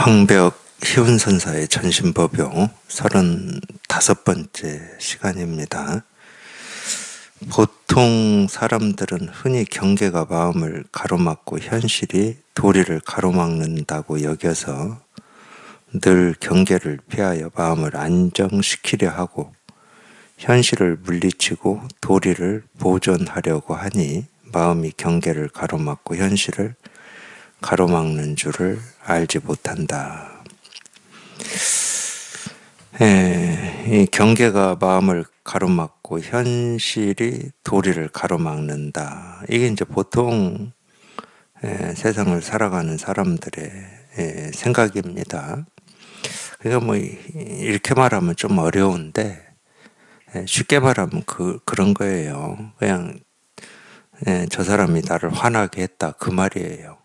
황벽 희운선사의 전신법용 35번째 시간입니다. 보통 사람들은 흔히 경계가 마음을 가로막고 현실이 도리를 가로막는다고 여겨서 늘 경계를 피하여 마음을 안정시키려 하고 현실을 물리치고 도리를 보존하려고 하니 마음이 경계를 가로막고 현실을 가로막는 줄을 알지 못한다. 이 경계가 마음을 가로막고 현실이 도리를 가로막는다. 이게 이제 보통 세상을 살아가는 사람들의 생각입니다. 그러니까 뭐 이렇게 말하면 좀 어려운데 쉽게 말하면 그런 거예요. 그냥 저 사람이 나를 화나게 했다 그 말이에요.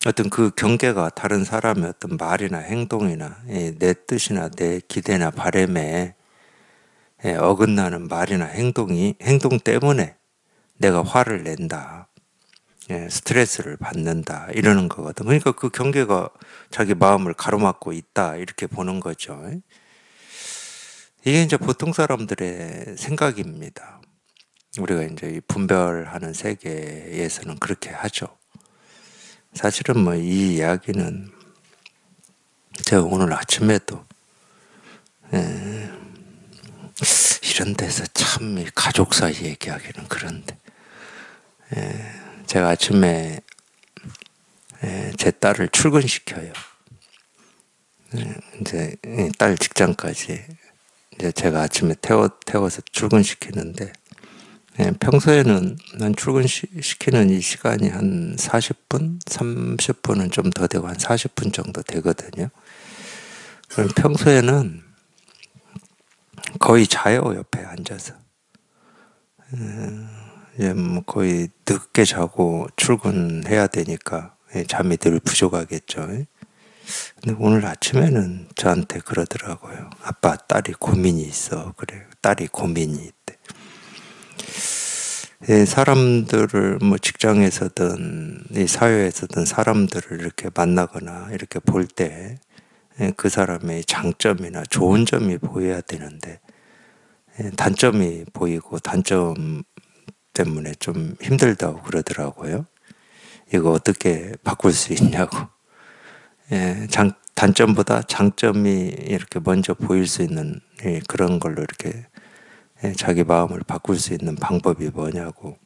어떤 그 경계가 다른 사람의 어떤 말이나 행동이나 내 뜻이나 내 기대나 바람에 어긋나는 말이나 행동 때문에 내가 화를 낸다. 스트레스를 받는다. 이러는 거거든. 그러니까 그 경계가 자기 마음을 가로막고 있다. 이렇게 보는 거죠. 이게 이제 보통 사람들의 생각입니다. 우리가 이제 분별하는 세계에서는 그렇게 하죠. 사실은 뭐 이 이야기는 제가 오늘 아침에도 이런 데서 참 가족 사이 얘기하기는 그런데 제가 아침에 제 딸을 출근시켜요. 이제 딸 직장까지 이제 제가 아침에 태워서 출근시키는데 평소에는 난 출근시키는 이 시간이 한 40분? 30분은 좀 더 되고 한 40분 정도 되거든요. 그럼 평소에는 거의 자요, 옆에 앉아서. 뭐 거의 늦게 자고 출근해야 되니까 잠이 늘 부족하겠죠. 근데 오늘 아침에는 저한테 그러더라고요. 아빠, 딸이 고민이 있어. 그래, 딸이 고민이 있대. 사람들을 뭐 직장에서든 이 사회에서든 사람들을 이렇게 만나거나 이렇게 볼 때 그 사람의 장점이나 좋은 점이 보여야 되는데 단점이 보이고 단점 때문에 좀 힘들다고 그러더라고요. 이거 어떻게 바꿀 수 있냐고. 단점보다 장점이 이렇게 먼저 보일 수 있는 그런 걸로 이렇게 자기 마음을 바꿀 수 있는 방법이 뭐냐고.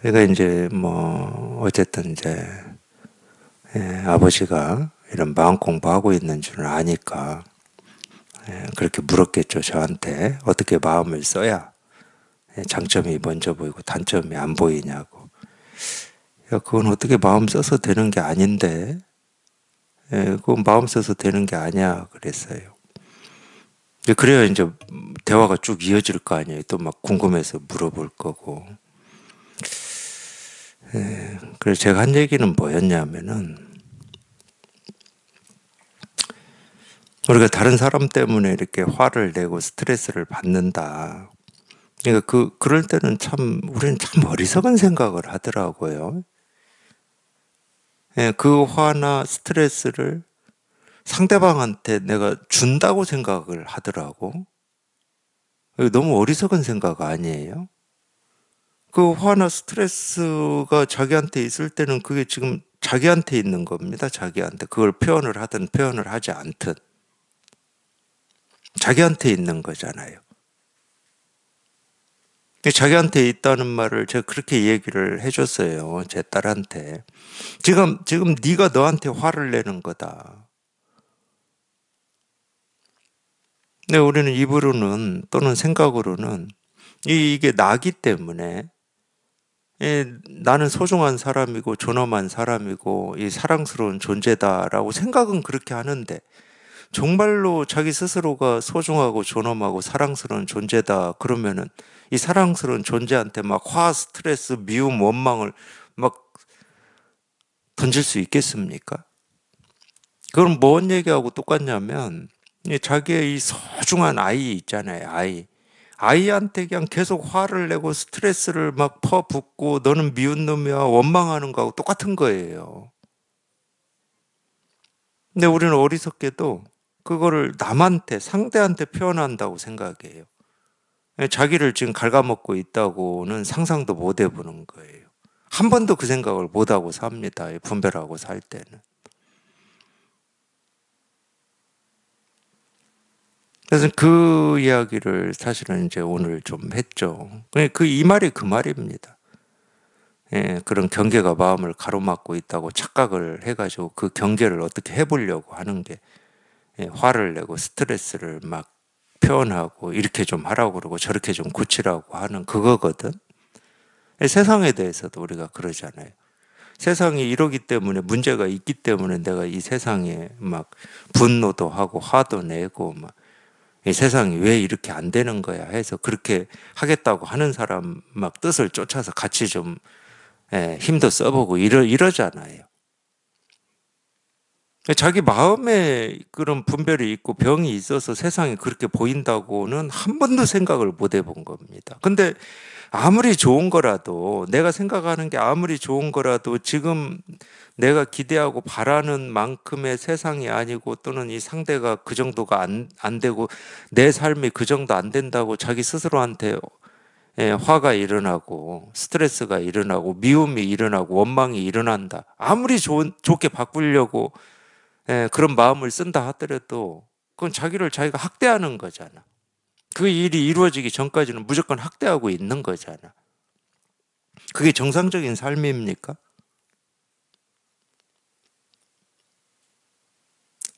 그러니까 이제 뭐 어쨌든 이제 아버지가 이런 마음 공부하고 있는 줄 아니까 그렇게 물었겠죠. 저한테 어떻게 마음을 써야 장점이 먼저 보이고 단점이 안 보이냐고. 야, 그건 어떻게 마음 써서 되는 게 아닌데 그건 마음 써서 되는 게 아니야 그랬어요. 그래야 이제 대화가 쭉 이어질 거 아니에요. 또 막 궁금해서 물어볼 거고. 그래서 제가 한 얘기는 뭐였냐면은 우리가 다른 사람 때문에 이렇게 화를 내고 스트레스를 받는다. 그러니까 그럴 때는 우리는 참 어리석은 생각을 하더라고요. 그 화나 스트레스를 상대방한테 내가 준다고 생각을 하더라고. 너무 어리석은 생각 아니에요? 그 화나 스트레스가 자기한테 있을 때는 그게 지금 자기한테 있는 겁니다. 자기한테. 그걸 표현을 하든 표현을 하지 않든. 자기한테 있는 거잖아요. 자기한테 있다는 말을 제가 그렇게 얘기를 해줬어요. 제 딸한테. 지금 네가 너한테 화를 내는 거다. 근데 우리는 입으로는 또는 생각으로는 이게 나기 때문에 나는 소중한 사람이고 존엄한 사람이고 이 사랑스러운 존재다라고 생각은 그렇게 하는데 정말로 자기 스스로가 소중하고 존엄하고 사랑스러운 존재다 그러면은 이 사랑스러운 존재한테 막 화, 스트레스, 미움, 원망을 막 던질 수 있겠습니까? 그럼 뭔 얘기하고 똑같냐면 자기의 이 소중한 아이 있잖아요. 아이한테 그냥 계속 화를 내고 스트레스를 막 퍼붓고 너는 미운 놈이야 원망하는 거하고 똑같은 거예요. 근데 우리는 어리석게도 그거를 남한테, 상대한테 표현한다고 생각해요. 자기를 지금 갉아먹고 있다고는 상상도 못 해보는 거예요. 한 번도 그 생각을 못 하고 삽니다. 분별하고 살 때는. 그래서 그 이야기를 사실은 이제 오늘 좀 했죠. 이 말이 그 말입니다. 예, 그런 경계가 마음을 가로막고 있다고 착각을 해가지고 그 경계를 어떻게 해보려고 하는 게, 예, 화를 내고 스트레스를 막 표현하고 이렇게 좀 하라고 그러고 저렇게 좀 고치라고 하는 그거거든. 예, 세상에 대해서도 우리가 그러잖아요. 세상이 이러기 때문에 문제가 있기 때문에 내가 이 세상에 막 분노도 하고 화도 내고 막 이 세상이 왜 이렇게 안 되는 거야 해서 그렇게 하겠다고 하는 사람 막 뜻을 쫓아서 같이 좀, 예, 힘도 써보고 이러잖아요. 자기 마음에 그런 분별이 있고 병이 있어서 세상이 그렇게 보인다고는 한 번도 생각을 못 해본 겁니다. 근데 아무리 좋은 거라도, 내가 생각하는 게 아무리 좋은 거라도 지금 내가 기대하고 바라는 만큼의 세상이 아니고 또는 이 상대가 그 정도가 안 되고 내 삶이 그 정도 안 된다고 자기 스스로한테, 예, 화가 일어나고 스트레스가 일어나고 미움이 일어나고 원망이 일어난다. 아무리 좋게 바꾸려고, 예, 그런 마음을 쓴다 하더라도 그건 자기가 학대하는 거잖아. 그 일이 이루어지기 전까지는 무조건 학대하고 있는 거잖아. 그게 정상적인 삶입니까?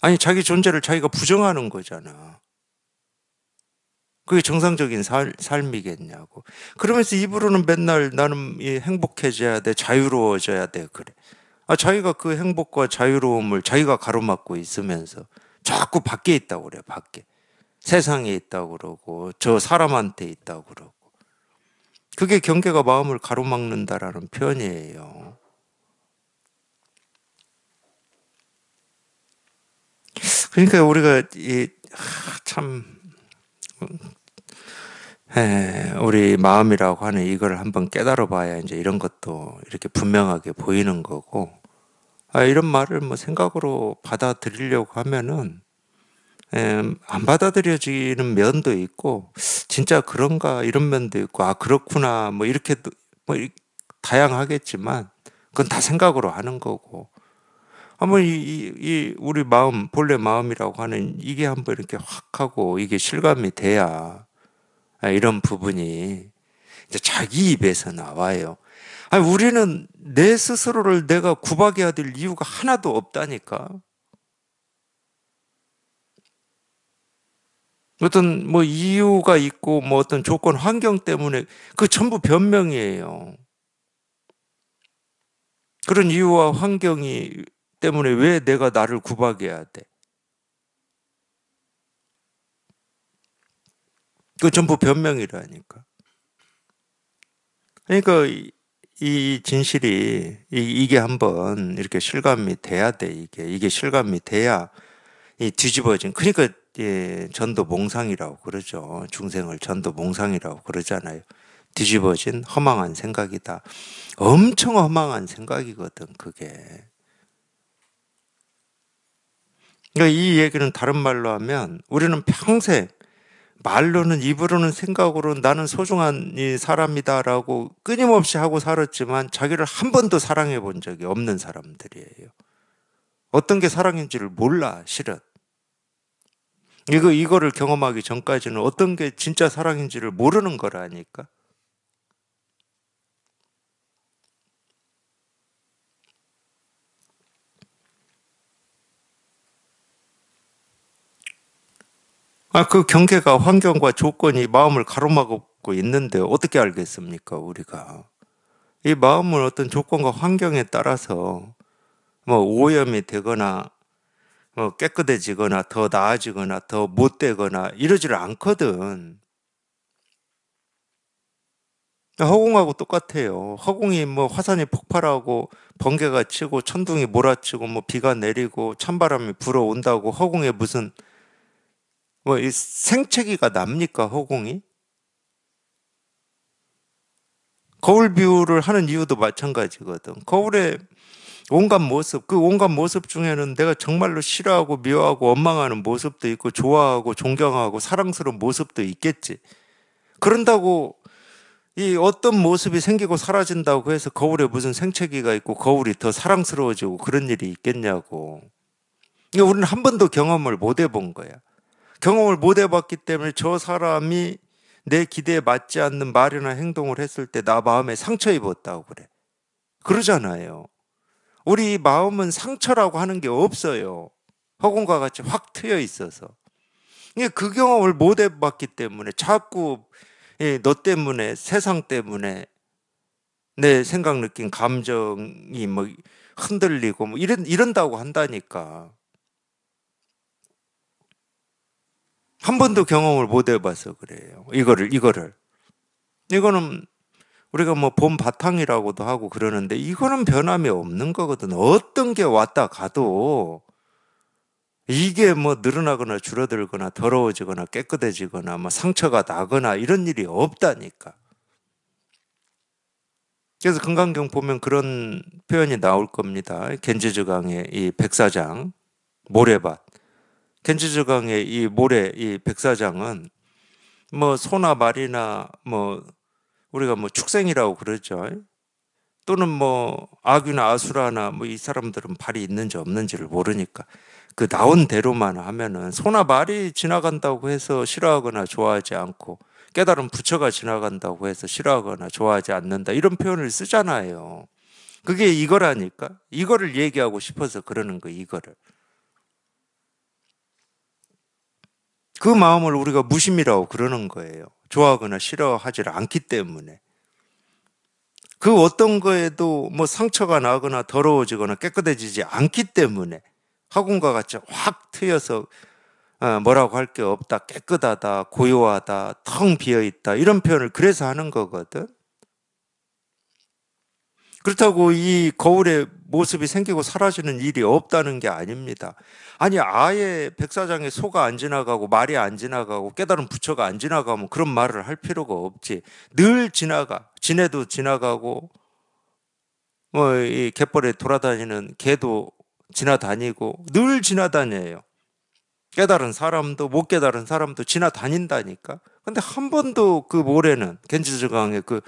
아니, 자기 존재를 자기가 부정하는 거잖아. 그게 정상적인 삶이겠냐고. 그러면서 입으로는 맨날 나는 행복해져야 돼, 자유로워져야 돼, 그래. 자기가 그 행복과 자유로움을 자기가 가로막고 있으면서 자꾸 밖에 있다고 그래, 밖에. 세상에 있다고 그러고, 저 사람한테 있다고 그러고. 그게 경계가 마음을 가로막는다라는 표현이에요. 그러니까 우리가 참, 우리 마음이라고 하는 이걸 한번 깨달아 봐야 이제 이런 것도 이렇게 분명하게 보이는 거고, 이런 말을 뭐 생각으로 받아들이려고 하면은, 안 받아들여지는 면도 있고, 진짜 그런가 이런 면도 있고, 그렇구나 뭐 이렇게도 뭐 다양하겠지만, 그건 다 생각으로 하는 거고, 한번 우리 마음, 본래 마음이라고 하는 이게 한번 이렇게 확 하고 이게 실감이 돼야, 이런 부분이 이제 자기 입에서 나와요. 우리는 내 스스로를 내가 구박해야 될 이유가 하나도 없다니까. 어떤 뭐 이유가 있고 뭐 어떤 조건 환경 때문에 그 전부 변명이에요. 그런 이유와 환경이 때문에 왜 내가 나를 구박해야 돼? 그 전부 변명이라니까. 그러니까 이 진실이 이게 한번 이렇게 실감이 돼야 돼. 이게 실감이 돼야 이 뒤집어진, 그러니까, 예, 전도몽상이라고 그러죠. 중생을 전도몽상이라고 그러잖아요. 뒤집어진 허망한 생각이다. 엄청 허망한 생각이거든, 그게. 그러니까 이 얘기는 다른 말로 하면 우리는 평생 말로는, 입으로는, 생각으로는 나는 소중한 이 사람이다라고 끊임없이 하고 살았지만 자기를 한 번도 사랑해 본 적이 없는 사람들이에요. 어떤 게 사랑인지를 몰라, 실은. 이거를 경험하기 전까지는 어떤 게 진짜 사랑인지를 모르는 거라니까. 그 경계가, 환경과 조건이 마음을 가로막고 있는데 어떻게 알겠습니까, 우리가? 이 마음은 어떤 조건과 환경에 따라서 뭐 오염이 되거나 뭐 깨끗해지거나 더 나아지거나 더 못되거나 이러지를 않거든. 허공하고 똑같아요. 허공이 뭐 화산이 폭발하고 번개가 치고 천둥이 몰아치고 뭐 비가 내리고 찬바람이 불어온다고 허공에 무슨 뭐 이 생채기가 납니까, 허공이? 거울 비유를 하는 이유도 마찬가지거든. 거울에 온갖 모습, 그 온갖 모습 중에는 내가 정말로 싫어하고 미워하고 원망하는 모습도 있고 좋아하고 존경하고 사랑스러운 모습도 있겠지. 그런다고 이 어떤 모습이 생기고 사라진다고 해서 거울에 무슨 생채기가 있고 거울이 더 사랑스러워지고 그런 일이 있겠냐고. 그러니까 우리는 한 번도 경험을 못 해본 거야. 경험을 못 해봤기 때문에 저 사람이 내 기대에 맞지 않는 말이나 행동을 했을 때 나 마음에 상처 입었다고 그래. 그러잖아요. 우리 마음은 상처라고 하는 게 없어요. 허공과 같이 확 트여 있어서. 그 경험을 못 해봤기 때문에 자꾸 너 때문에, 세상 때문에 내 생각, 느낀 감정이 뭐 흔들리고 뭐 이런다고 한다니까. 한 번도 경험을 못 해봐서 그래요. 이거는 우리가 뭐 봄 바탕이라고도 하고 그러는데 이거는 변함이 없는 거거든. 어떤 게 왔다 가도 이게 뭐 늘어나거나 줄어들거나 더러워지거나 깨끗해지거나 뭐 상처가 나거나 이런 일이 없다니까. 그래서 금강경 보면 그런 표현이 나올 겁니다. 겐지즈강의 이 백사장, 모래밭. 겐지즈강의 이 모래, 이 백사장은 뭐 소나 말이나 뭐 우리가 뭐 축생이라고 그러죠. 또는 뭐 아귀나 아수라나 뭐 이 사람들은 발이 있는지 없는지를 모르니까 그 나온 대로만 하면은 소나 말이 지나간다고 해서 싫어하거나 좋아하지 않고 깨달은 부처가 지나간다고 해서 싫어하거나 좋아하지 않는다 이런 표현을 쓰잖아요. 그게 이거라니까. 이거를 얘기하고 싶어서 그러는 거 이거를. 그 마음을 우리가 무심이라고 그러는 거예요. 좋아하거나 싫어하지 않기 때문에. 그 어떤 거에도 뭐 상처가 나거나 더러워지거나 깨끗해지지 않기 때문에 학원과 같이 확 트여서 뭐라고 할 게 없다, 깨끗하다, 고요하다, 텅 비어있다 이런 표현을 그래서 하는 거거든. 그렇다고 이 거울에 모습이 생기고 사라지는 일이 없다는 게 아닙니다. 아니 아예 백사장에 소가 안 지나가고 말이 안 지나가고 깨달은 부처가 안 지나가면 그런 말을 할 필요가 없지. 늘 지나가. 지네도 지나가고 뭐 이 갯벌에 돌아다니는 개도 지나다니고 늘 지나다녀요. 깨달은 사람도 못 깨달은 사람도 지나다닌다니까. 근데 한 번도 그 모래는 겐지즈강의 그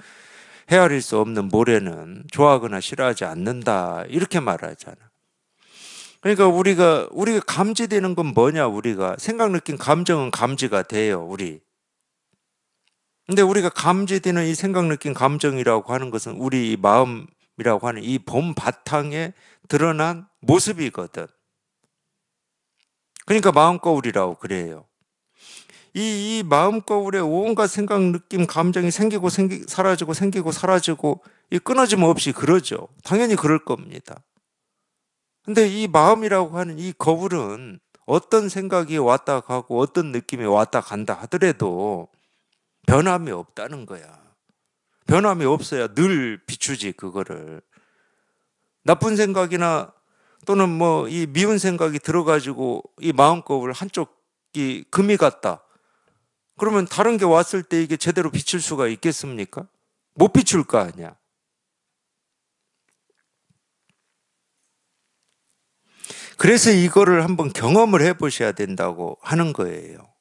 헤아릴 수 없는 모래는 좋아하거나 싫어하지 않는다 이렇게 말하잖아. 그러니까 우리가 감지되는 건 뭐냐? 우리가 생각, 느낀 감정은 감지가 돼요. 우리. 근데 우리가 감지되는 이 생각, 느낀 감정이라고 하는 것은 우리 마음이라고 하는 이 봄 바탕에 드러난 모습이거든. 그러니까 마음거울이라고 그래요. 이 마음거울에 온갖 생각, 느낌, 감정이 생기고 사라지고 생기고 사라지고 이 끊어짐 없이 그러죠. 당연히 그럴 겁니다. 근데 이 마음이라고 하는 이 거울은 어떤 생각이 왔다 가고 어떤 느낌이 왔다 간다 하더라도 변함이 없다는 거야. 변함이 없어야 늘 비추지 그거를. 나쁜 생각이나 또는 뭐 이 미운 생각이 들어가지고 이 마음거울 한쪽이 금이 갔다. 그러면 다른 게 왔을 때 이게 제대로 비칠 수가 있겠습니까? 못 비출 거 아니야. 그래서 이거를 한번 경험을 해보셔야 된다고 하는 거예요.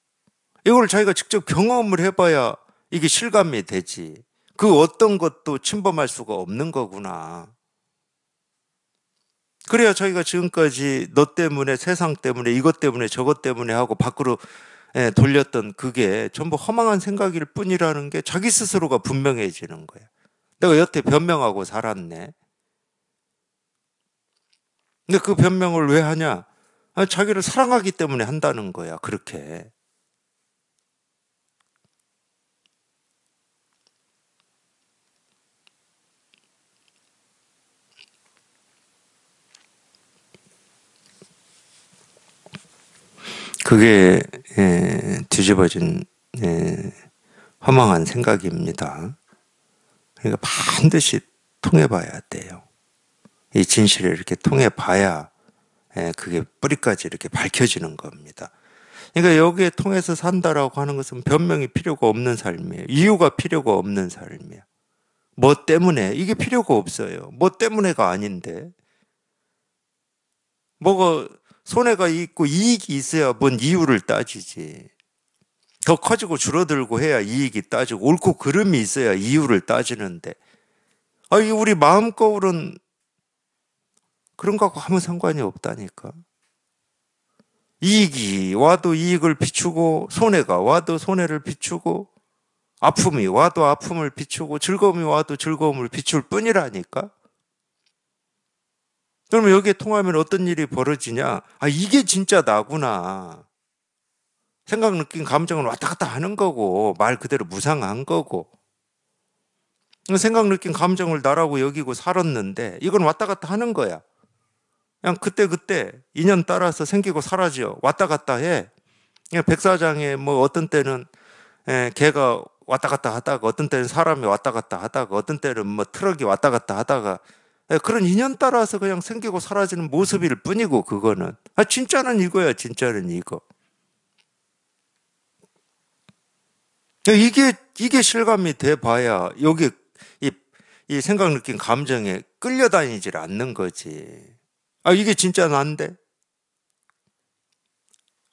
이걸 자기가 직접 경험을 해봐야 이게 실감이 되지. 그 어떤 것도 침범할 수가 없는 거구나. 그래야 자기가 지금까지 너 때문에 세상 때문에 이것 때문에 저것 때문에 하고 밖으로 돌렸던 그게 전부 허망한 생각일 뿐이라는 게 자기 스스로가 분명해지는 거야. 내가 여태 변명하고 살았네. 근데 그 변명을 왜 하냐? 자기를 사랑하기 때문에 한다는 거야, 그렇게. 그게 뒤집어진 허망한 생각입니다. 그러니까 반드시 통해봐야 돼요. 이 진실을 이렇게 통해봐야 그게 뿌리까지 이렇게 밝혀지는 겁니다. 그러니까 여기에 통해서 산다라고 하는 것은 변명이 필요가 없는 삶이에요. 이유가 필요가 없는 삶이에요. 뭐 때문에? 이게 필요가 없어요. 뭐 때문에가 아닌데. 뭐가 손해가 있고 이익이 있어야 뭔 이유를 따지지. 더 커지고 줄어들고 해야 이익이 따지고 옳고 그름이 있어야 이유를 따지는데 이 우리 마음거울은 그런 거하고 아무 상관이 없다니까. 이익이 와도 이익을 비추고 손해가 와도 손해를 비추고 아픔이 와도 아픔을 비추고 즐거움이 와도 즐거움을 비출 뿐이라니까. 그러면 여기에 통하면 어떤 일이 벌어지냐? 이게 진짜 나구나. 생각, 느낀, 감정은 왔다 갔다 하는 거고 말 그대로 무상한 거고 생각, 느낀, 감정을 나라고 여기고 살았는데 이건 왔다 갔다 하는 거야. 그냥 그때그때 인연 따라서 생기고 사라져. 왔다 갔다 해. 그냥 백사장에 뭐 어떤 때는 개가 왔다 갔다 하다가 어떤 때는 사람이 왔다 갔다 하다가 어떤 때는 뭐 트럭이 왔다 갔다 하다가 그런 인연 따라서 그냥 생기고 사라지는 모습일 뿐이고 그거는 진짜는 이거야. 진짜는 이거. 이게 실감이 돼 봐야 여기 이, 이 생각, 느낀, 감정에 끌려다니질 않는 거지. 이게 진짜 난데?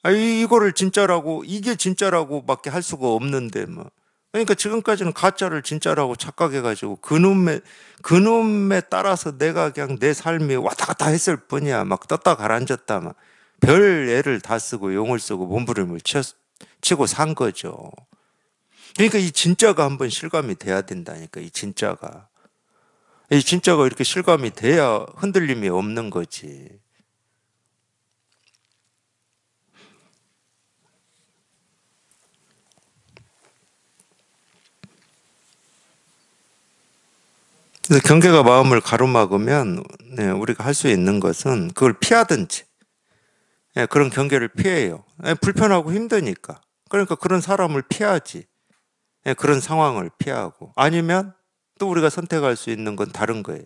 이거를 진짜라고, 이게 진짜라고밖에 할 수가 없는데, 뭐. 그러니까 지금까지는 가짜를 진짜라고 착각해가지고 그놈에 따라서 내가 그냥 내 삶이 왔다 갔다 했을 뿐이야. 막 떴다 가라앉았다. 막 별 애를 다 쓰고 용을 쓰고 몸부림을 치고 산 거죠. 그러니까 이 진짜가 한번 실감이 돼야 된다니까, 이 진짜가. 이 진짜가 이렇게 실감이 돼야 흔들림이 없는 거지. 그래서 경계가 마음을 가로막으면 우리가 할 수 있는 것은 그걸 피하든지 그런 경계를 피해요. 불편하고 힘드니까. 그러니까 그런 사람을 피하지. 그런 상황을 피하고 아니면 또 우리가 선택할 수 있는 건 다른 거예요.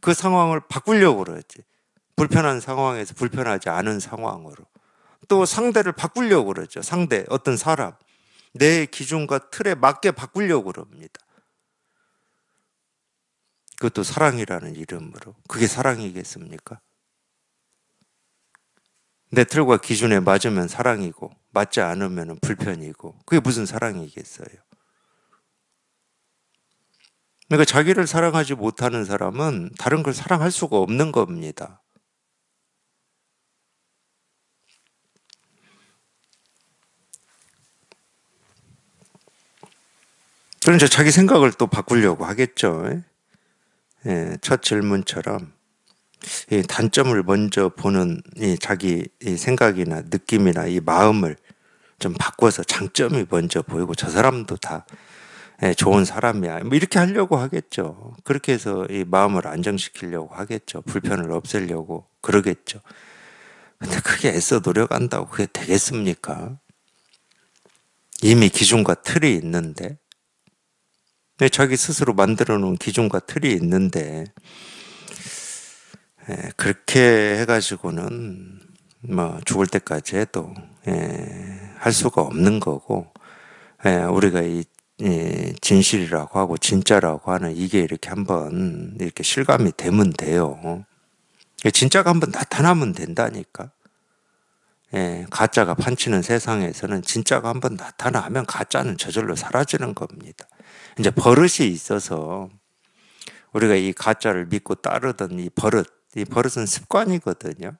그 상황을 바꾸려고 그러지. 불편한 상황에서 불편하지 않은 상황으로. 또 상대를 바꾸려고 그러죠. 상대, 어떤 사람. 내 기준과 틀에 맞게 바꾸려고 그럽니다. 그것도 사랑이라는 이름으로. 그게 사랑이겠습니까? 내 틀과 기준에 맞으면 사랑이고, 맞지 않으면 불편이고, 그게 무슨 사랑이겠어요? 그러니까 자기를 사랑하지 못하는 사람은 다른 걸 사랑할 수가 없는 겁니다. 그러니까 자기 생각을 또 바꾸려고 하겠죠. 첫 질문처럼 이 단점을 먼저 보는 이 자기 이 생각이나 느낌이나 이 마음을 좀 바꿔서 장점이 먼저 보이고 저 사람도 다 좋은 사람이야. 뭐 이렇게 하려고 하겠죠. 그렇게 해서 이 마음을 안정시키려고 하겠죠. 불편을 없애려고 그러겠죠. 근데 그게 애써 노력한다고 그게 되겠습니까? 이미 기준과 틀이 있는데 자기 스스로 만들어 놓은 기준과 틀이 있는데 그렇게 해가지고는 뭐 죽을 때까지 해도 할 수가 없는 거고 우리가 이 진실이라고 하고 진짜라고 하는 이게 이렇게 한번 이렇게 실감이 되면 돼요. 진짜가 한번 나타나면 된다니까. 가짜가 판치는 세상에서는 진짜가 한번 나타나면 가짜는 저절로 사라지는 겁니다. 이제 버릇이 있어서 우리가 이 가짜를 믿고 따르던 이 버릇은 습관이거든요.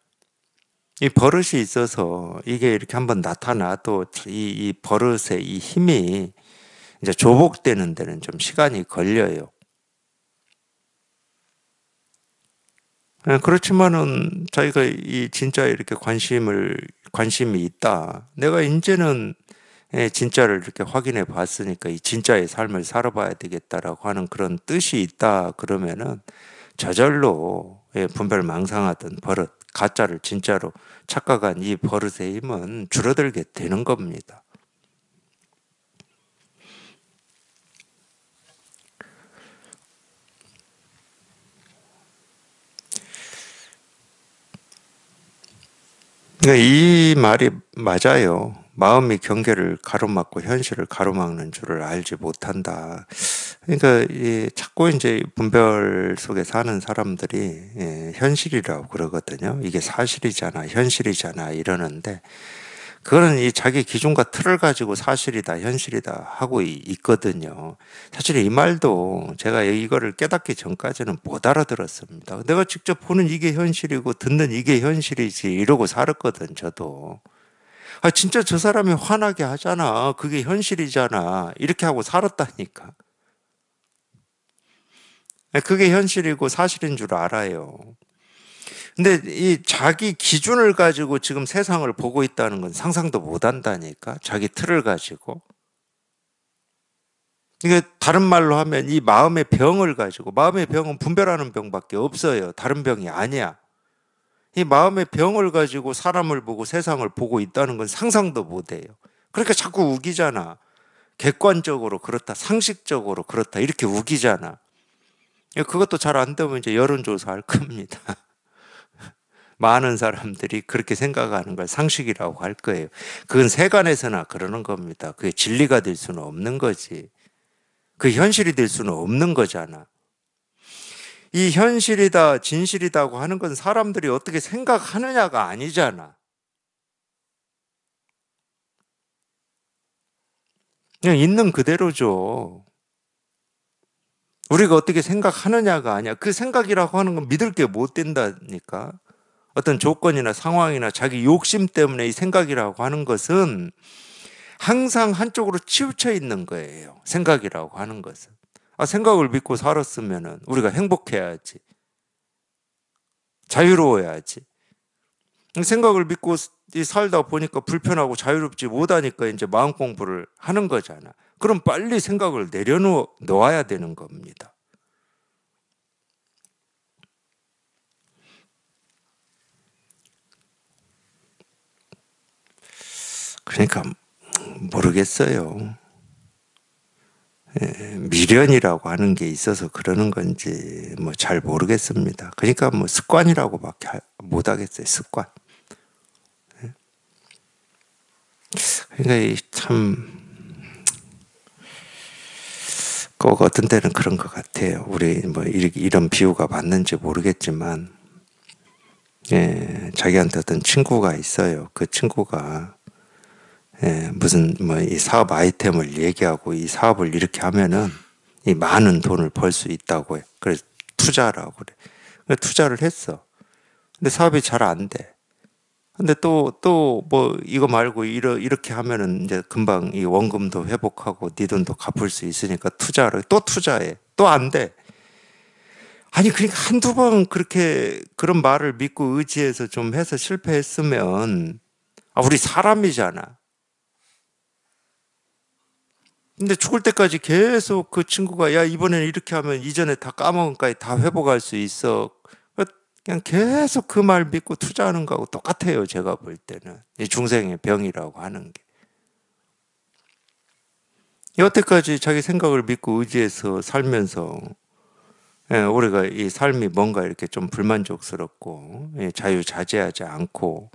이 버릇이 있어서 이게 이렇게 한번 나타나도 이 버릇의 이 힘이 이제 조복되는 데는 좀 시간이 걸려요. 그렇지만은 자기가 이 진짜에 이렇게 관심이 있다. 내가 이제는 진짜를 이렇게 확인해 봤으니까 이 진짜의 삶을 살아봐야 되겠다라고 하는 그런 뜻이 있다. 그러면은 저절로 분별망상하던 버릇, 가짜를 진짜로 착각한 이 버릇의 힘은 줄어들게 되는 겁니다. 그러니까 이 말이 맞아요. 마음이 경계를 가로막고 현실을 가로막는 줄을 알지 못한다. 그러니까 자꾸 이제 분별 속에 사는 사람들이 현실이라고 그러거든요. 이게 사실이잖아, 현실이잖아 이러는데 그거는 이 자기 기준과 틀을 가지고 사실이다, 현실이다 하고 있거든요. 사실 이 말도 제가 이거를 깨닫기 전까지는 못 알아들었습니다. 내가 직접 보는 이게 현실이고 듣는 이게 현실이지 이러고 살았거든, 저도. 아, 진짜 저 사람이 화나게 하잖아. 그게 현실이잖아. 이렇게 하고 살았다니까. 그게 현실이고 사실인 줄 알아요. 근데 이 자기 기준을 가지고 지금 세상을 보고 있다는 건 상상도 못 한다니까. 자기 틀을 가지고. 이게 다른 말로 하면 이 마음의 병을 가지고, 마음의 병은 분별하는 병밖에 없어요. 다른 병이 아니야. 이 마음의 병을 가지고 사람을 보고 세상을 보고 있다는 건 상상도 못 해요. 그러니까 자꾸 우기잖아. 객관적으로 그렇다, 상식적으로 그렇다, 이렇게 우기잖아. 그것도 잘 안 되면 이제 여론조사 할 겁니다. 많은 사람들이 그렇게 생각하는 걸 상식이라고 할 거예요. 그건 세간에서나 그러는 겁니다. 그게 진리가 될 수는 없는 거지. 그 현실이 될 수는 없는 거잖아. 이 현실이다, 진실이다고 하는 건 사람들이 어떻게 생각하느냐가 아니잖아. 그냥 있는 그대로죠. 우리가 어떻게 생각하느냐가 아니야. 그 생각이라고 하는 건 믿을 게 못 된다니까. 어떤 조건이나 상황이나 자기 욕심 때문에 이 생각이라고 하는 것은 항상 한쪽으로 치우쳐 있는 거예요. 생각이라고 하는 것은. 아, 생각을 믿고 살았으면 우리가 행복해야지. 자유로워야지. 생각을 믿고 살다 보니까 불편하고 자유롭지 못하니까 이제 마음 공부를 하는 거잖아. 그럼 빨리 생각을 내려놓아야 되는 겁니다. 그러니까 모르겠어요. 미련이라고 하는 게 있어서 그러는 건지 뭐 잘 모르겠습니다. 그러니까 뭐 습관이라고밖에 못 하겠어요. 습관. 그러니까 참 꼭 어떤 때는 그런 것 같아요. 우리 뭐 이런 비유가 맞는지 모르겠지만, 자기한테 어떤 친구가 있어요. 그 친구가 무슨 뭐 이 사업 아이템을 얘기하고 이 사업을 이렇게 하면은 이 많은 돈을 벌 수 있다고 해. 그래서 투자라고 그래. 그래서 투자를 했어. 근데 사업이 잘 안 돼. 근데 또 뭐 이거 말고 이렇게 하면은 이제 금방 이 원금도 회복하고 네 돈도 갚을 수 있으니까 투자를 또 투자해. 또 안 돼. 아니 그러니까 한두 번 그렇게 그런 말을 믿고 의지해서 좀 해서 실패했으면 아, 우리 사람이잖아. 근데 죽을 때까지 계속 그 친구가 야 이번에는 이렇게 하면 이전에 다 까먹은 까지 다 회복할 수 있어. 그냥 계속 그 말 믿고 투자하는 거하고 똑같아요. 제가 볼 때는 이 중생의 병이라고 하는 게. 여태까지 자기 생각을 믿고 의지해서 살면서 우리가 이 삶이 뭔가 이렇게 좀 불만족스럽고 자유자재하지 않고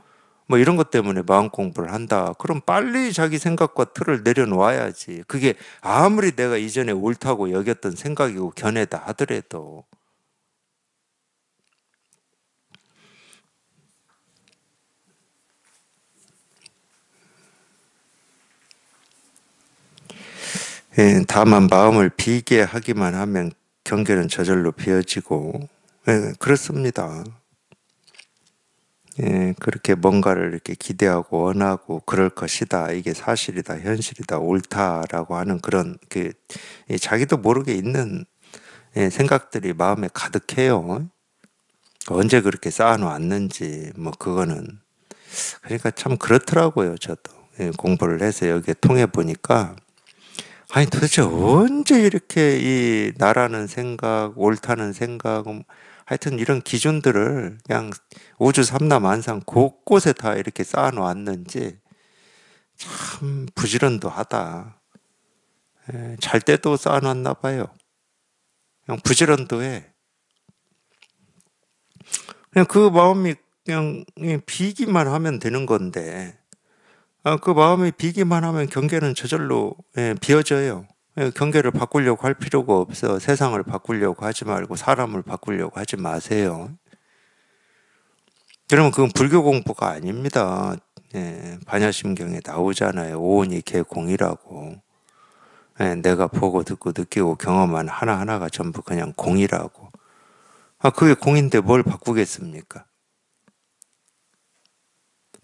뭐 이런 것 때문에 마음 공부를 한다. 그럼 빨리 자기 생각과 틀을 내려놓아야지. 그게 아무리 내가 이전에 옳다고 여겼던 생각이고 견해다 하더라도. 다만 마음을 비게 하기만 하면 경계는 저절로 비어지고, 그렇습니다. 그렇게 뭔가를 이렇게 기대하고 원하고 그럴 것이다. 이게 사실이다, 현실이다, 옳다라고 하는 그런 자기도 모르게 있는 생각들이 마음에 가득해요. 언제 그렇게 쌓아놓았는지 뭐 그거는 그러니까 참 그렇더라고요. 저도 공부를 해서 여기에 통해 보니까 아니 도대체 언제 이렇게 이 나라는 생각, 옳다는 생각, 하여튼 이런 기준들을 그냥 우주 삼라만상 곳곳에 다 이렇게 쌓아놓았는지 참 부지런도 하다. 잘 때도 쌓아놨나 봐요. 그냥 부지런도 해. 그냥 그 마음이 그냥 비기만 하면 되는 건데, 그 마음이 비기만 하면 경계는 저절로 비어져요. 경계를 바꾸려고 할 필요가 없어. 세상을 바꾸려고 하지 말고 사람을 바꾸려고 하지 마세요. 그러면 그건 불교 공부가 아닙니다. 반야심경에 나오잖아요. 오온이 개공이라고. 내가 보고 듣고 느끼고 경험한 하나하나가 전부 그냥 공이라고. 그게 공인데 뭘 바꾸겠습니까?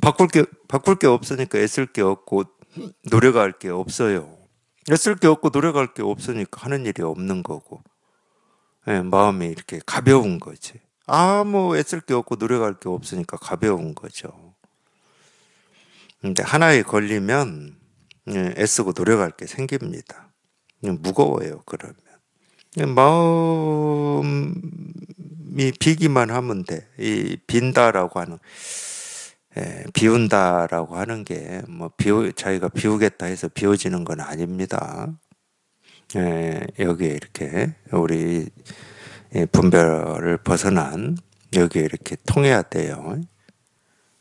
바꿀 게 없으니까 애쓸 게 없고 노력할 게 없어요. 애쓸 게 없고 노력할 게 없으니까 하는 일이 없는 거고, 마음이 이렇게 가벼운 거지. 아무 애쓸 게 없고 노력할 게 없으니까 가벼운 거죠. 근데 하나에 걸리면 애쓰고 노력할 게 생깁니다. 무거워요, 그러면. 마음이 비기만 하면 돼. 이 빈다라고 하는, 비운다라고 하는 게, 자기가 비우겠다 해서 비워지는 건 아닙니다. 여기에 이렇게, 우리 분별을 벗어난, 여기에 이렇게 통해야 돼요.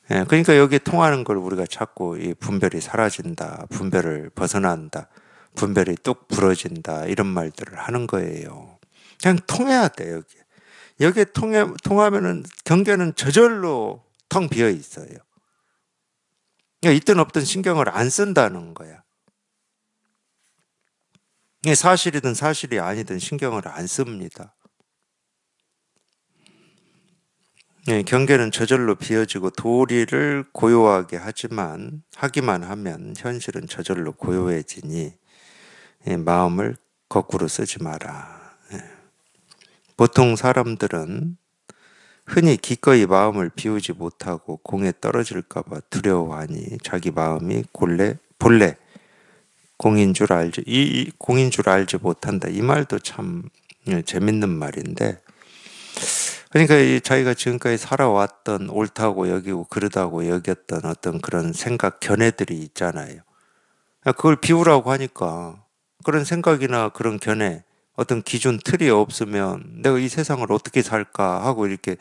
그러니까 여기 통하는 걸 우리가 자꾸 이 분별이 사라진다, 분별을 벗어난다, 분별이 뚝 부러진다, 이런 말들을 하는 거예요. 그냥 통해야 돼, 여기. 여기에 통하면은 경계는 저절로 텅 비어 있어요. 그러니까 있든 없든 신경을 안 쓴다는 거야. 이게 사실이든 사실이 아니든 신경을 안 씁니다. 경계는 저절로 비어지고 도리를 고요하게 하기만 하면 현실은 저절로 고요해지니 마음을 거꾸로 쓰지 마라. 보통 사람들은 흔히 기꺼이 마음을 비우지 못하고 공에 떨어질까봐 두려워하니 자기 마음이 본래 공인 줄 알지, 이 공인 줄 알지 못한다. 이 말도 참 재밌는 말인데, 그러니까 자기가 지금까지 살아왔던 옳다고 여기고 그르다고 여겼던 어떤 그런 생각 견해들이 있잖아요. 그걸 비우라고 하니까 그런 생각이나 그런 견해, 어떤 기준 틀이 없으면 내가 이 세상을 어떻게 살까 하고 이렇게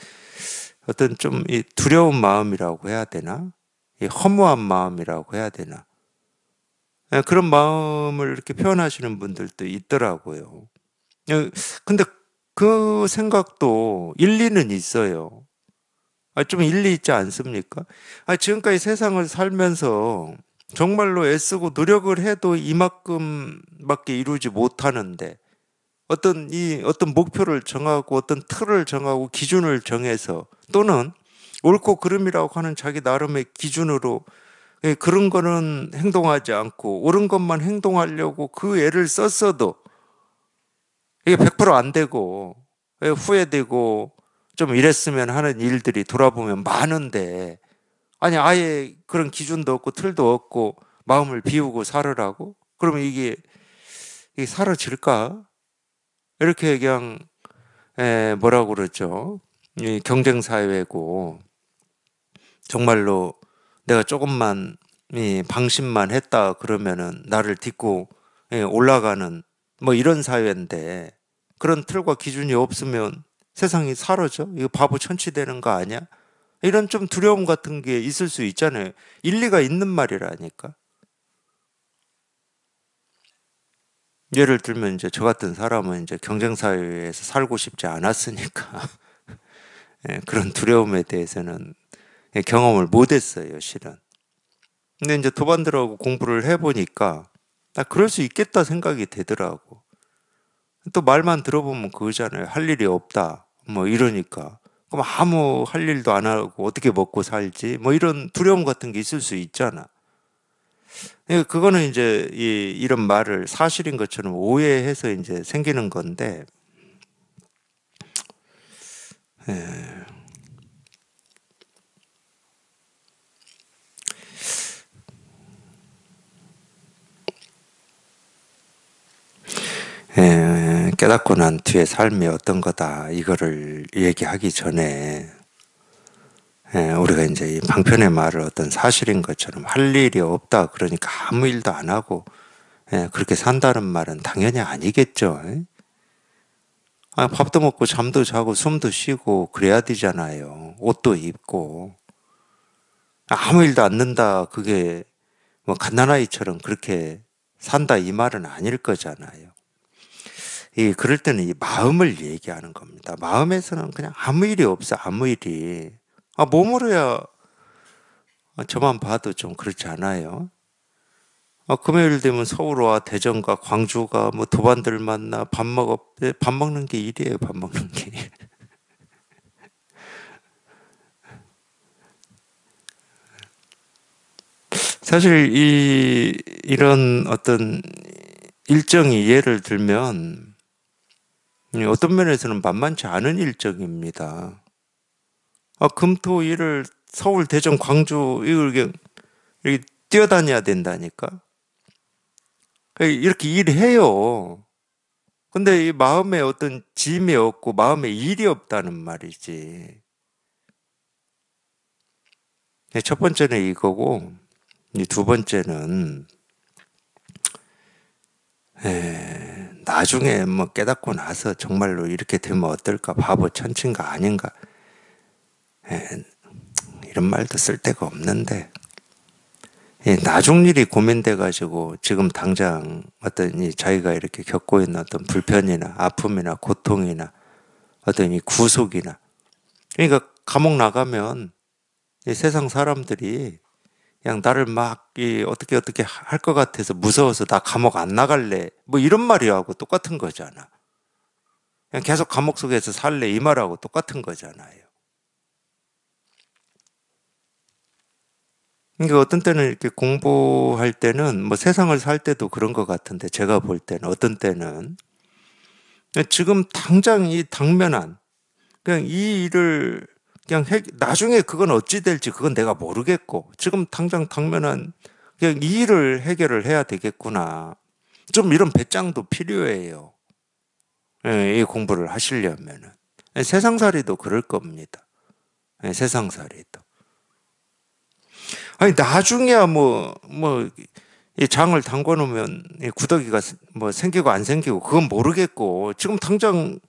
어떤 좀 이 두려운 마음이라고 해야 되나? 이 허무한 마음이라고 해야 되나? 그런 마음을 이렇게 표현하시는 분들도 있더라고요. 근데 그 생각도 일리는 있어요. 좀 일리 있지 않습니까? 지금까지 세상을 살면서 정말로 애쓰고 노력을 해도 이만큼밖에 이루지 못하는데 어떤 목표를 정하고 어떤 틀을 정하고 기준을 정해서 또는 옳고 그름이라고 하는 자기 나름의 기준으로 그런 거는 행동하지 않고 옳은 것만 행동하려고 그 애를 썼어도 이게 100%안 되고 후회되고 좀 이랬으면 하는 일들이 돌아보면 많은데 아니 아예 그런 기준도 없고 틀도 없고 마음을 비우고 살으라고? 그러면 이게 사라질까? 이렇게 그냥 뭐라고 그러죠? 이 경쟁 사회고 정말로 내가 조금만 방심만 했다 그러면은 나를 딛고 올라가는 뭐 이런 사회인데 그런 틀과 기준이 없으면 세상이 사라져? 이거 바보 천치되는 거 아니야? 이런 좀 두려움 같은 게 있을 수 있잖아요. 일리가 있는 말이라니까. 예를 들면 이제 저 같은 사람은 이제 경쟁 사회에서 살고 싶지 않았으니까 그런 두려움에 대해서는 경험을 못 했어요, 실은. 근데 이제 도반들하고 공부를 해보니까 그럴 수 있겠다 생각이 되더라고. 또 말만 들어보면 그거잖아요. 할 일이 없다. 뭐 이러니까. 그럼 아무 할 일도 안 하고 어떻게 먹고 살지? 뭐 이런 두려움 같은 게 있을 수 있잖아. 그거는 이제 이런 말을 사실인 것처럼 오해해서 이제 생기는 건데, 예, 깨닫고 난 뒤에 삶이 어떤 거다. 이거를 얘기하기 전에, 우리가 이제 이 방편의 말을 어떤 사실인 것처럼 할 일이 없다. 그러니까 아무 일도 안 하고, 그렇게 산다는 말은 당연히 아니겠죠. 밥도 먹고 잠도 자고 숨도 쉬고 그래야 되잖아요. 옷도 입고. 아무 일도 안 는다. 그게 뭐 갓난아이처럼 그렇게 산다 이 말은 아닐 거잖아요. 그럴 때는 이 마음을 얘기하는 겁니다. 마음에서는 그냥 아무 일이 없어, 아무 일이. 몸으로야 저만 봐도 좀 그렇지 않아요? 금요일 되면 서울 와 대전가 광주가 뭐 도반들 만나 밥 먹어. 밥 먹는 게 일이에요, 밥 먹는 게. 사실 이런 어떤 일정이 예를 들면 어떤 면에서는 만만치 않은 일정입니다. 금토일을 서울, 대전, 광주 이렇게 뛰어다녀야 된다니까. 이렇게 일해요. 근데 이 마음에 어떤 짐이 없고 마음에 일이 없다는 말이지. 첫 번째는 이거고, 이 두 번째는 나중에 뭐 깨닫고 나서 정말로 이렇게 되면 어떨까, 바보 천친가 아닌가, 이런 말도 쓸 데가 없는데, 나중 일이 고민돼 가지고 지금 당장 어떤 자기가 이렇게 겪고 있는 어떤 불편이나 아픔이나 고통이나 어떤 이 구속이나, 그러니까 감옥 나가면 이 세상 사람들이 그냥 나를 막 어떻게 할 것 같아서 무서워서 나 감옥 안 나갈래, 뭐 이런 말이하고 똑같은 거잖아. 그냥 계속 감옥 속에서 살래 이 말하고 똑같은 거잖아요. 그러니까 어떤 때는 이렇게 공부할 때는 뭐 세상을 살 때도 그런 것 같은데, 제가 볼 때는 어떤 때는 지금 당장 이 당면한 그냥 이 일을 그냥 나중에 그건 어찌 될지 그건 내가 모르겠고, 지금 당장 당면한 그냥 이 일을 해결을 해야 되겠구나. 좀 이런 배짱도 필요해요. 이 공부를 하시려면은. 세상살이도 그럴 겁니다. 세상살이도. 아니, 나중에야 이 장을 담궈 놓으면 이 구더기가 뭐 생기고 안 생기고 그건 모르겠고, 지금 당장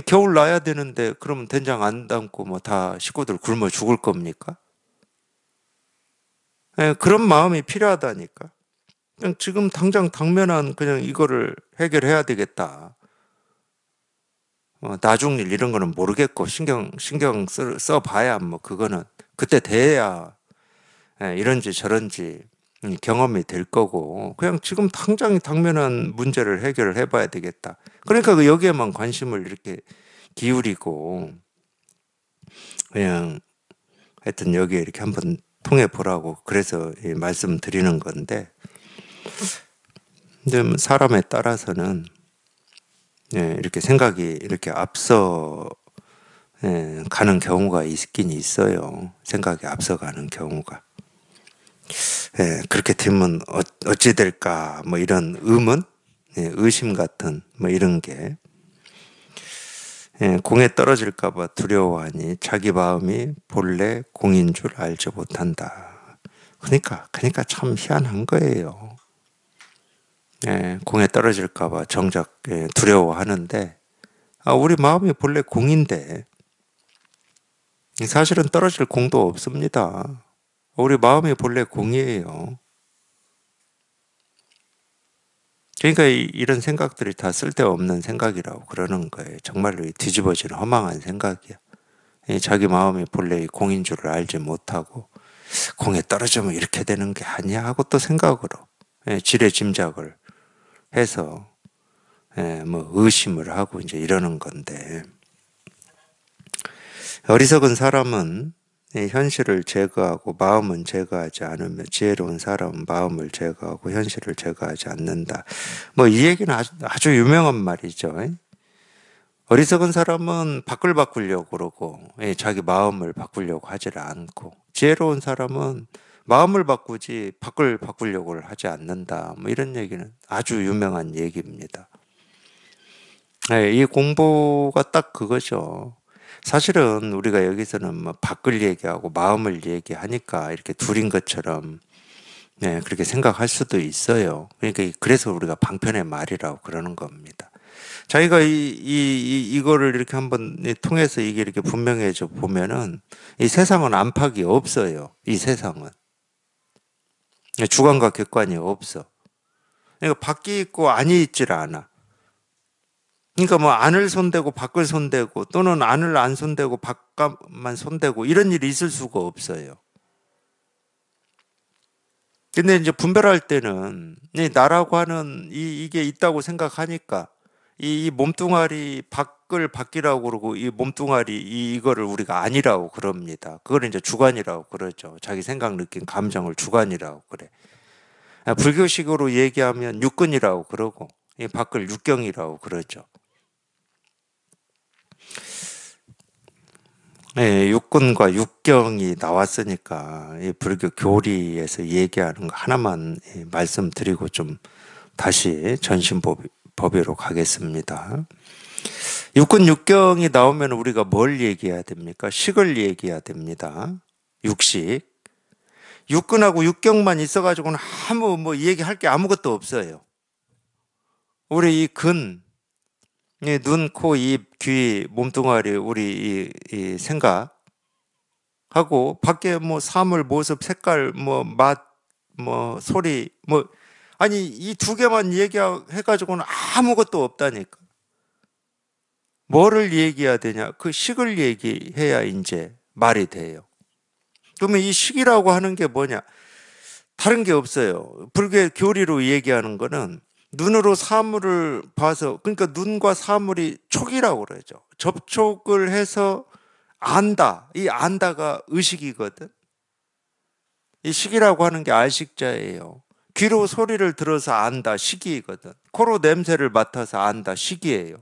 겨울 나야 되는데 그러면 된장 안 담고 뭐 다 식구들 굶어 죽을 겁니까? 그런 마음이 필요하다니까. 그냥 지금 당장 당면한 그냥 이거를 해결해야 되겠다. 나중 일 이런 거는 모르겠고, 신경 써봐야 뭐 그거는 그때 돼야 이런지 저런지 경험이 될 거고, 그냥 지금 당장 당면한 문제를 해결을 해봐야 되겠다. 그러니까 여기에만 관심을 이렇게 기울이고, 그냥 하여튼 여기에 이렇게 한번 통해 보라고 그래서 말씀드리는 건데, 근데 뭐 사람에 따라서는 이렇게 생각이 이렇게 앞서 가는 경우가 있긴 있어요. 생각이 앞서가는 경우가. 그렇게 되면 어찌 될까, 뭐 이런 의문, 의심 같은 뭐 이런 게 공에 떨어질까봐 두려워하니 자기 마음이 본래 공인 줄 알지 못한다. 그러니까 참 희한한 거예요. 공에 떨어질까봐 정작 두려워하는데, 우리 마음이 본래 공인데 사실은 떨어질 공도 없습니다. 우리 마음이 본래 공이에요. 그러니까 이런 생각들이 다 쓸데없는 생각이라고 그러는 거예요. 정말로 뒤집어진 허망한 생각이야. 자기 마음이 본래 공인 줄을 알지 못하고 공에 떨어지면 이렇게 되는 게 아니야 하고 또 생각으로 지레짐작을 해서 뭐 의심을 하고 이제 이러는 건데, 어리석은 사람은 현실을 제거하고 마음은 제거하지 않으며 지혜로운 사람은 마음을 제거하고 현실을 제거하지 않는다. 뭐 이 얘기는 아주 유명한 말이죠. 어리석은 사람은 밖을 바꾸려고 그러고 자기 마음을 바꾸려고 하질 않고, 지혜로운 사람은 마음을 바꾸지 밖을 바꾸려고 하지 않는다. 뭐 이런 얘기는 아주 유명한 얘기입니다. 이 공부가 딱 그거죠. 사실은 우리가 여기서는 뭐 밖을 얘기하고 마음을 얘기하니까 이렇게 둘인 것처럼 그렇게 생각할 수도 있어요. 그러니까 그래서 우리가 방편의 말이라고 그러는 겁니다. 자기가 이거를 이렇게 한번 통해서 이게 이렇게 분명해져 보면은 이 세상은 안팎이 없어요. 이 세상은 주관과 객관이 없어. 그러니까 밖이 있고 안이 있질 않아. 그러니까 뭐 안을 손대고 밖을 손대고 또는 안을 안 손대고 바깥만 손대고 이런 일이 있을 수가 없어요. 근데 이제 분별할 때는 이 나라고 하는 이게 있다고 생각하니까 이 몸뚱아리 밖을 밖이라고 그러고 이 몸뚱아리 이거를 우리가 아니라고 그럽니다. 그걸 이제 주관이라고 그러죠. 자기 생각, 느낌, 감정을 주관이라고 그래. 불교식으로 얘기하면 육근이라고 그러고 이 밖을 육경이라고 그러죠. 예, 육근과 육경이 나왔으니까 이 불교 교리에서 얘기하는 거 하나만 말씀드리고 좀 다시 전신법의로 가겠습니다. 육근 육경이 나오면 우리가 뭘 얘기해야 됩니까? 식을 얘기해야 됩니다. 육식. 육근하고 육경만 있어가지고는 아무 뭐 얘기할 게 아무것도 없어요. 우리 이 근, 이 눈, 코, 입, 귀, 몸뚱아리, 우리 이 생각 하고 밖에 뭐 사물, 모습, 색깔, 뭐 맛, 뭐 소리, 뭐 아니 이 두 개만 얘기해가지고는 아무것도 없다니까. 뭐를 얘기해야 되냐? 그 식을 얘기해야 이제 말이 돼요. 그러면 이 식이라고 하는 게 뭐냐? 다른 게 없어요. 불교 교리로 얘기하는 거는 눈으로 사물을 봐서, 그러니까 눈과 사물이 촉이라고 그러죠. 접촉을 해서 안다. 이 안다가 의식이거든. 이 식이라고 하는 게 알식자예요. 귀로 소리를 들어서 안다. 식이거든. 코로 냄새를 맡아서 안다. 식이에요.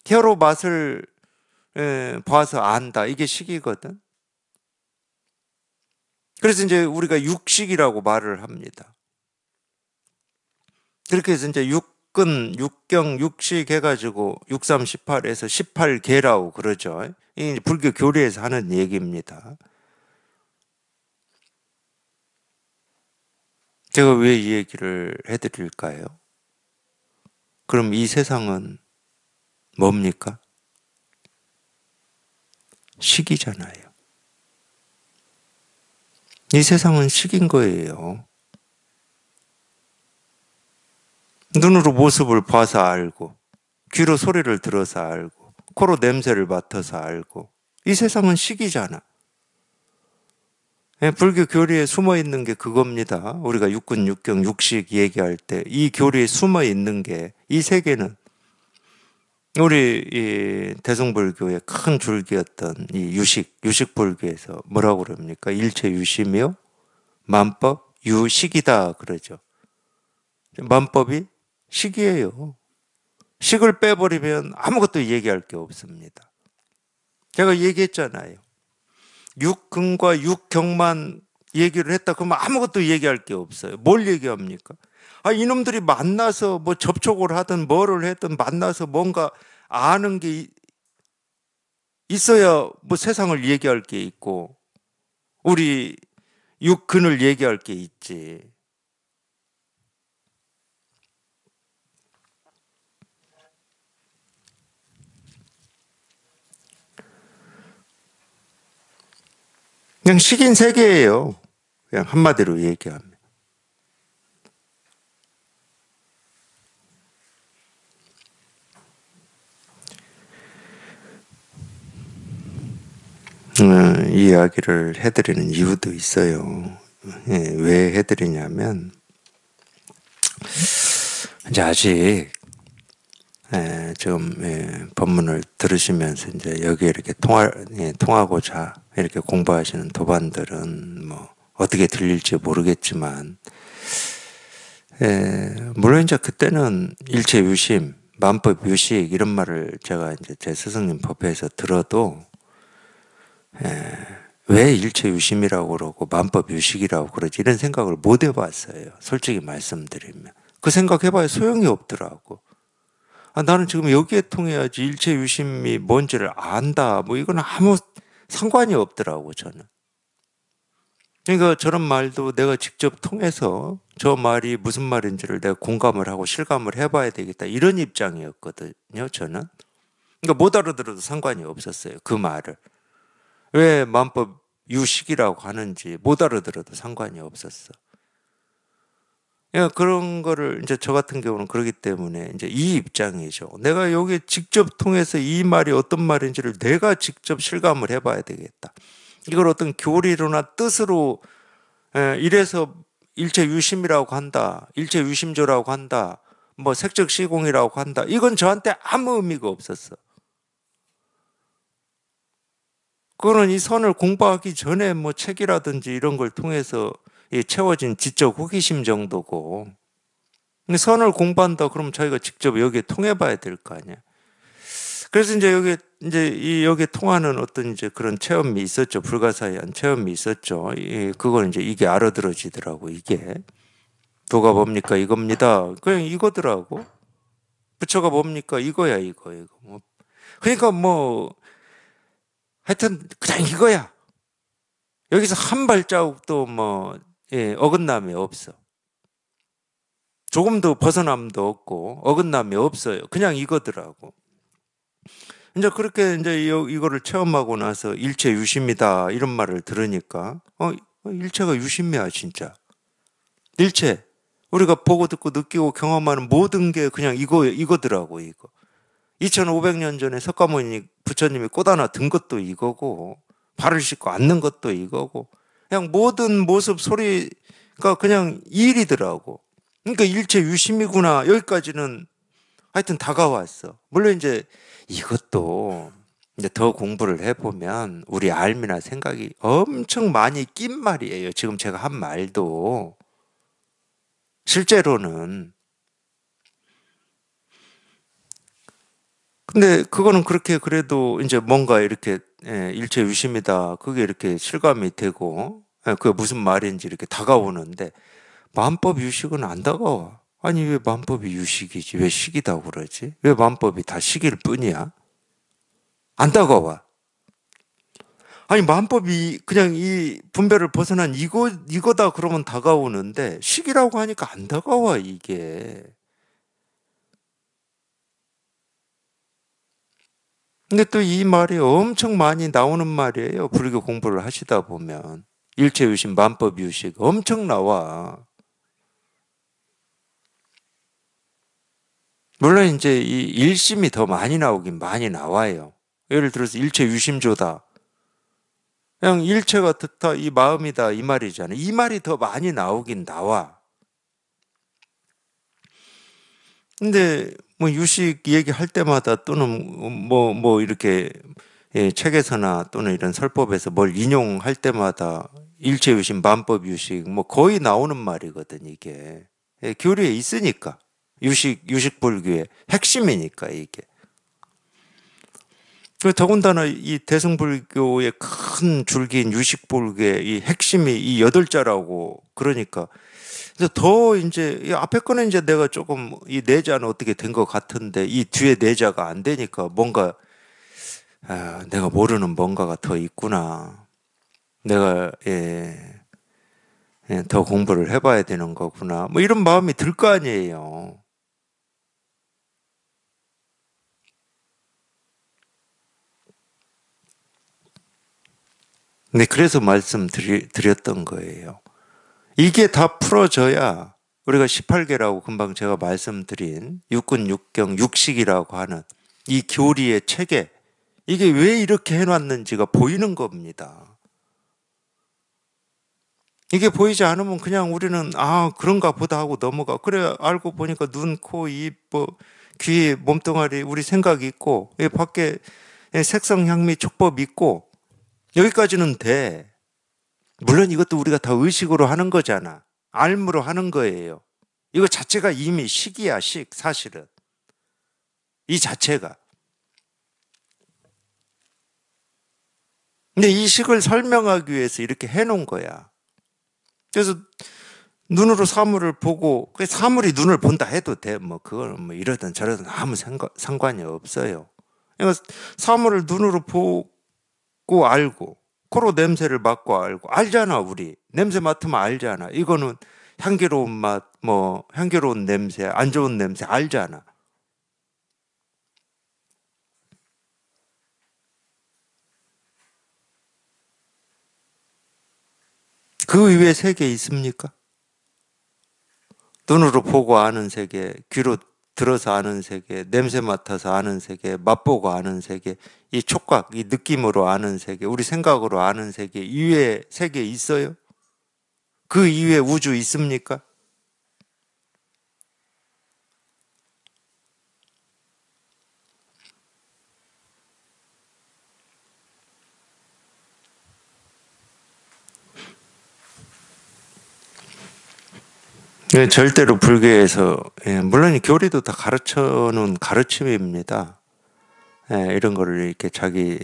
혀로 맛을 봐서 안다. 이게 식이거든. 그래서 이제 우리가 육식이라고 말을 합니다. 그렇게 해서 이제 육근, 육경, 육식 해가지고 63, 18에서 18계라고 그러죠. 이 불교 교리에서 하는 얘기입니다. 제가 왜 이 얘기를 해드릴까요? 그럼 이 세상은 뭡니까? 식이잖아요. 이 세상은 식인 거예요. 눈으로 모습을 봐서 알고, 귀로 소리를 들어서 알고, 코로 냄새를 맡아서 알고, 이 세상은 식이잖아. 불교 교리에 숨어 있는 게 그겁니다. 우리가 육군, 육경, 육식 얘기할 때 이 교리에 숨어 있는 게 이 세계는 우리 이 대승불교의 큰 줄기였던 이 유식 불교에서 뭐라고 그럽니까? 일체 유심이요, 만법 유식이다 그러죠. 만법이 식이에요. 식을 빼버리면 아무것도 얘기할 게 없습니다. 제가 얘기했잖아요. 육근과 육경만 얘기를 했다 그러면 아무것도 얘기할 게 없어요. 뭘 얘기합니까? 아, 이놈들이 만나서 뭐 접촉을 하든 뭐를 했든 만나서 뭔가 아는 게 있어야 뭐 세상을 얘기할 게 있고 우리 육근을 얘기할 게 있지. 그냥 식인 세계예요. 그냥 한마디로 얘기하면. 이 이야기를 해드리는 이유도 있어요. 왜 해드리냐면 이제 아직 지금 법문을 들으시면서 이제 여기 이렇게 통하고자 이렇게 공부하시는 도반들은 뭐 어떻게 들릴지 모르겠지만, 물론 이제 그때는 일체 유심, 만법 유식 이런 말을 제가 이제 제 스승님 법회에서 들어도 왜 일체 유심이라고 그러고 만법 유식이라고 그러지 이런 생각을 못 해봤어요. 솔직히 말씀드리면 그 생각해봐야 소용이 없더라고. 아, 나는 지금 여기에 통해야지 일체 유심이 뭔지를 안다. 뭐 이건 아무 상관이 없더라고 저는. 그러니까 저런 말도 내가 직접 통해서 저 말이 무슨 말인지를 내가 공감을 하고 실감을 해봐야 되겠다. 이런 입장이었거든요, 저는. 그러니까 못 알아들어도 상관이 없었어요, 그 말을. 왜 만법 유식이라고 하는지 못 알아들어도 상관이 없었어. 예, 그런 거를 이제 저 같은 경우는 그러기 때문에 이제 이 입장이죠. 내가 여기 직접 통해서 이 말이 어떤 말인지를 내가 직접 실감을 해봐야 되겠다. 이걸 어떤 교리로나 뜻으로 이래서 일체유심이라고 한다, 일체유심조라고 한다, 뭐 색적 시공이라고 한다. 이건 저한테 아무 의미가 없었어. 그거는 이 선을 공부하기 전에 뭐 책이라든지 이런 걸 통해서 채워진 지적 호기심 정도고. 근데 선을 공부한다 그러면 자기가 직접 여기에 통해 봐야 될 거 아니야. 그래서 이제 여기 이제 이 여기 통하는 어떤 이제 그런 체험이 있었죠. 불가사의한 체험이 있었죠. 그걸 이제 이게 알아들어지더라고. 이게 도가 뭡니까 이겁니다. 그냥 이거더라고. 부처가 뭡니까 이거야 이거. 뭐 그러니까 뭐 하여튼 그냥 이거야. 여기서 한 발자국도 뭐 어긋남이 없어. 조금도 벗어남도 없고 어긋남이 없어요. 그냥 이거더라고. 이제 그렇게 이제 이거를 체험하고 나서 일체 유심이다 이런 말을 들으니까 일체가 유심이야 진짜. 일체 우리가 보고 듣고 느끼고 경험하는 모든 게 그냥 이거더라고 이거. 2500년 전에 석가모니 부처님이 꽃 하나 든 것도 이거고 발을 씻고 앉는 것도 이거고 그냥 모든 모습 소리가 그냥 이 일이더라고. 그러니까 일체 유심이구나 여기까지는 하여튼 다가왔어. 물론 이제 이것도 이제 더 공부를 해보면 우리 알미나 생각이 엄청 많이 낀 말이에요. 지금 제가 한 말도 실제로는. 근데 그거는 그렇게 그래도 이제 뭔가 이렇게 일체유심이다. 그게 이렇게 실감이 되고 그게 무슨 말인지 이렇게 다가오는데 만법 유식은 안 다가와. 아니 왜 만법이 유식이지? 왜 식이다고 그러지? 왜 만법이 다 식일 뿐이야? 안 다가와. 아니 만법이 그냥 이 분별을 벗어난 이거다 그러면 다가오는데 식이라고 하니까 안 다가와 이게. 근데 또 이 말이 엄청 많이 나오는 말이에요. 불교 공부를 하시다 보면. 일체유심, 만법유식 엄청 나와. 물론 이제 이 일심이 더 많이 나오긴 많이 나와요. 예를 들어서 일체유심조다. 그냥 일체가 득다 이 마음이다 이 말이잖아요. 이 말이 더 많이 나오긴 나와. 근데 뭐 유식 얘기할 때마다 또는 뭐 이렇게 책에서나 또는 이런 설법에서 뭘 인용할 때마다 일체유심, 만법유식 뭐 거의 나오는 말이거든 이게. 교리에 있으니까 유식불교의 핵심이니까 이게. 더군다나 이 대승불교의 큰 줄기인 유식불교의 이 핵심이 이 여덟 자라고 그러니까 그래서 더 이제 이 앞에 거는 이제 내가 조금 이 내자는 어떻게 된 것 같은데 이 뒤에 내자가 안 되니까 뭔가 내가 모르는 뭔가가 더 있구나. 내가 더 공부를 해봐야 되는 거구나. 뭐 이런 마음이 들 거 아니에요. 네, 그래서 말씀드렸던 거예요. 이게 다 풀어져야 우리가 18개라고 금방 제가 말씀드린 육군 육경 육식이라고 하는 이 교리의 체계 이게 왜 이렇게 해놨는지가 보이는 겁니다. 이게 보이지 않으면 그냥 우리는 그런가 보다 하고 넘어가. 그래 알고 보니까 눈, 코, 입, 뭐 귀, 몸뚱아리 우리 생각이 있고 이 밖에 색성, 향미, 촉법 있고 여기까지는 돼. 물론 이것도 우리가 다 의식으로 하는 거잖아. 알무로 하는 거예요. 이거 자체가 이미 식이야, 식, 사실은. 이 자체가. 근데 이 식을 설명하기 위해서 이렇게 해놓은 거야. 그래서 눈으로 사물을 보고, 그 사물이 눈을 본다 해도 돼. 뭐, 그걸 뭐 이러든 저러든 아무 상관이 없어요. 그러니까 사물을 눈으로 보고 알고, 코로 냄새를 맡고 알고, 알잖아, 우리. 냄새 맡으면 알잖아. 이거는 향기로운 맛, 뭐, 향기로운 냄새, 안 좋은 냄새 알잖아. 그 위에 세계 있습니까? 눈으로 보고 아는 세계, 귀로 들어서 아는 세계, 냄새 맡아서 아는 세계, 맛보고 아는 세계, 이 촉각, 이 느낌으로 아는 세계, 우리 생각으로 아는 세계 이외의 세계 있어요? 그 이외에 우주 있습니까? 예, 절대로 불교에서, 예, 물론 교리도 다 가르쳐 놓은 가르침입니다. 예, 이런 거를 이렇게 자기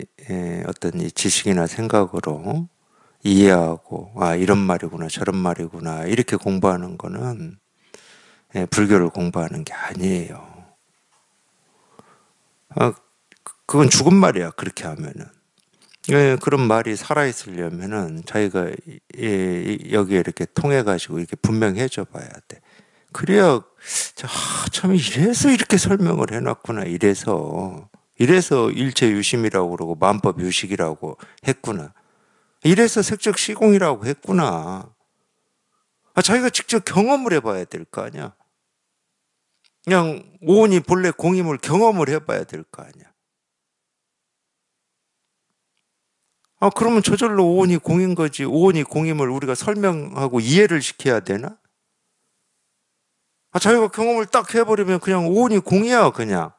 어떤 이 지식이나 생각으로 이해하고, 아, 이런 말이구나, 저런 말이구나, 이렇게 공부하는 거는 불교를 공부하는 게 아니에요. 아, 그건 죽은 말이야, 그렇게 하면은. 그런 말이 살아있으려면은 자기가 여기에 이렇게 통해가지고 이렇게 분명해져 봐야 돼. 그래야, 참, 이래서 이렇게 설명을 해놨구나, 이래서 일체유심이라고 그러고 만법유식이라고 했구나. 이래서 색적시공이라고 했구나. 아, 자기가 직접 경험을 해봐야 될 거 아니야. 그냥 오온이 본래 공임을 경험을 해봐야 될 거 아니야. 아, 그러면 저절로 오온이 공인 거지. 오온이 공임을 우리가 설명하고 이해를 시켜야 되나? 아, 자기가 경험을 딱 해버리면 그냥 오온이 공이야, 그냥.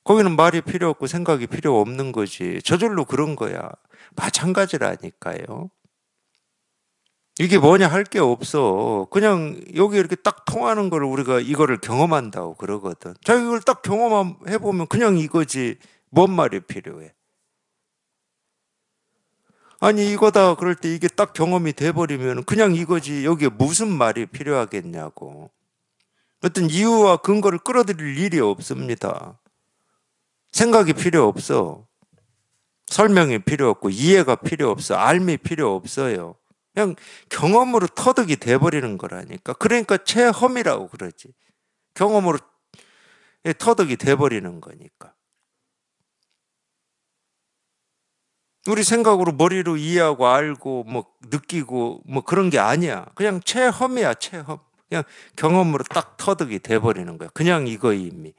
거기는 말이 필요 없고 생각이 필요 없는 거지. 저절로 그런 거야. 마찬가지라니까요. 이게 뭐냐 할 게 없어. 그냥 여기 이렇게 딱 통하는 거를 우리가 이거를 경험한다고 그러거든. 자기 이걸 딱 경험해보면 그냥 이거지. 뭔 말이 필요해. 아니, 이거다. 그럴 때 이게 딱 경험이 돼버리면 그냥 이거지. 여기에 무슨 말이 필요하겠냐고. 어떤 이유와 근거를 끌어들일 일이 없습니다. 생각이 필요 없어. 설명이 필요 없고 이해가 필요 없어. 알미 필요 없어요. 그냥 경험으로 터득이 돼버리는 거라니까. 그러니까 체험이라고 그러지. 경험으로 터득이 돼버리는 거니까. 우리 생각으로 머리로 이해하고 알고 뭐 느끼고 뭐 그런 게 아니야. 그냥 체험이야, 체험. 그냥 경험으로 딱 터득이 돼버리는 거야. 그냥 이거임이.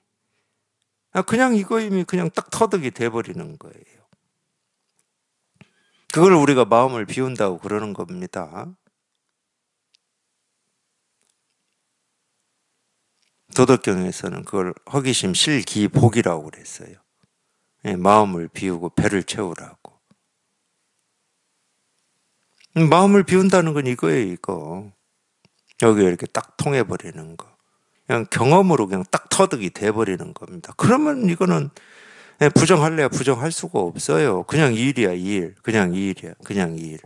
그냥 이거임이 그냥 딱 터득이 돼버리는 거예요. 그걸 우리가 마음을 비운다고 그러는 겁니다. 도덕경에서는 그걸 허기심 실기복이라고 그랬어요. 마음을 비우고 배를 채우라고. 마음을 비운다는 건 이거예요, 이거. 여기 이렇게 딱 통해버리는 거. 그냥 경험으로 그냥 딱 터득이 돼버리는 겁니다. 그러면 이거는 부정할래야 부정할 수가 없어요. 그냥 이 일이야, 이 일. 그냥 이 일이야, 그냥 이 일.